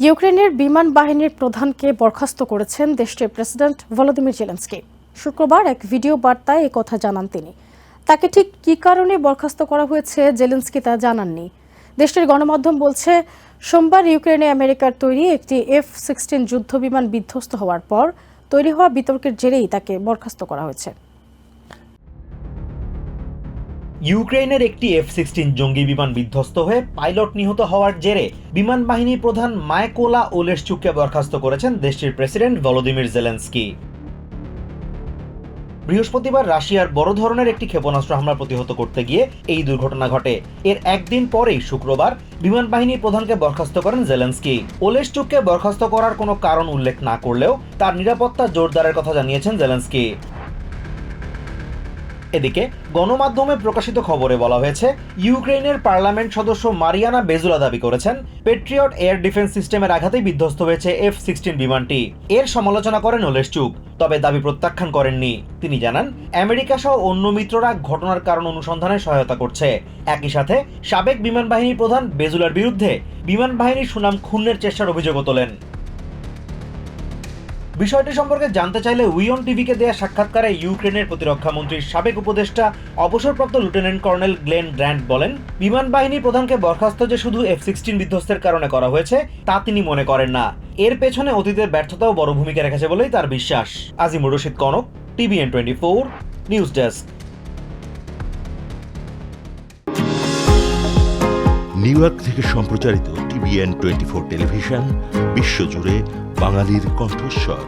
ইউক্রেনের বিমান বাহিনীর প্রধানকে বরখাস্ত করেছেন দেশটির প্রেসিডেন্ট ভলোদিমির জেলেনস্কি। শুক্রবার এক ভিডিও বার্তায় একথা জানান তিনি। তাকে ঠিক কী কারণে বরখাস্ত করা হয়েছে জেলেনস্কি তা জানাননি। দেশটির গণমাধ্যম বলছে, সোমবার ইউক্রেনে আমেরিকার তৈরি একটি F-16 যুদ্ধবিমান বিধ্বস্ত হওয়ার পর তৈরি হওয়া বিতর্কের জেরেই তাকে বরখাস্ত করা হয়েছে। ইউক্রেনের একটি F-16 জঙ্গি বিমান বিধ্বস্ত হয়ে পাইলট নিহত হওয়ার জেরে বিমান বাহিনী প্রধান মায়কোলা ওলেশচুককে বরখাস্ত করেছেন দেশটির প্রেসিডেন্ট ভলোদিমির জেলেনস্কি। বৃহস্পতিবার রাশিয়ার বড় ধরনের একটি ক্ষেপণাস্ত্র হামলা প্রতিহত করতে গিয়ে এই দুর্ঘটনা ঘটে। এর একদিন পরেই শুক্রবার বিমান বাহিনীর প্রধানকে বরখাস্ত করেন জেলেনস্কি। ওলেশচুককে বরখাস্ত করার কোনো কারণ উল্লেখ না করলেও তার নিরাপত্তা জোরদারের কথা জানিয়েছেন জেলেনস্কি। এদিকে গণমাধ্যমে প্রকাশিত খবরে বলা হয়েছে, ইউক্রেনের পার্লামেন্ট সদস্য মারিয়ানা বেজুলা দাবি করেছেন পেট্রিয়ট এয়ার ডিফেন্স সিস্টেমের আঘাতেই বিধ্বস্ত হয়েছে F-16 বিমানটি। এর সমালোচনা করেন ওলেশচুক, তবে দাবি প্রত্যাখ্যান করেননি। তিনি জানান, আমেরিকা সহ অন্য মিত্ররা ঘটনার কারণ অনুসন্ধানে সহায়তা করছে। একই সাথে সাবেক বিমান বাহিনীর প্রধান বেজুলার বিরুদ্ধে বিমান বাহিনীর সুনাম ক্ষুণ্ণের চেষ্টার অভিযোগও তোলেন। বিষয়টি সম্পর্কে জানতে চাইলে উইয়ন টিভিকে দেয়া সাক্ষাৎকারে ইউক্রেনের প্রতিরক্ষা মন্ত্রীর সাবেক উপদেষ্টা অবসরপ্রাপ্ত লেফটেন্যান্ট কর্নেল গ্লেন গ্র্যান্ট বলেন, বিমান বাহিনী প্রধানকে বরখাস্ত যে শুধু F-16 বিধ্বস্তের কারণে করা হয়েছে তা তিনি মনে করেন না। এর পেছনে অতীতের ব্যর্থতাও বড় ভূমিকা রেখেছে বলেই তার বিশ্বাস। Azimur Rashid Kanak, TVN24 news desk. New York থেকে সম্প্রচারিত TVN24 টেলিভিশন বিশ্বজুড়ে বাঙালির কণ্ঠস্বর।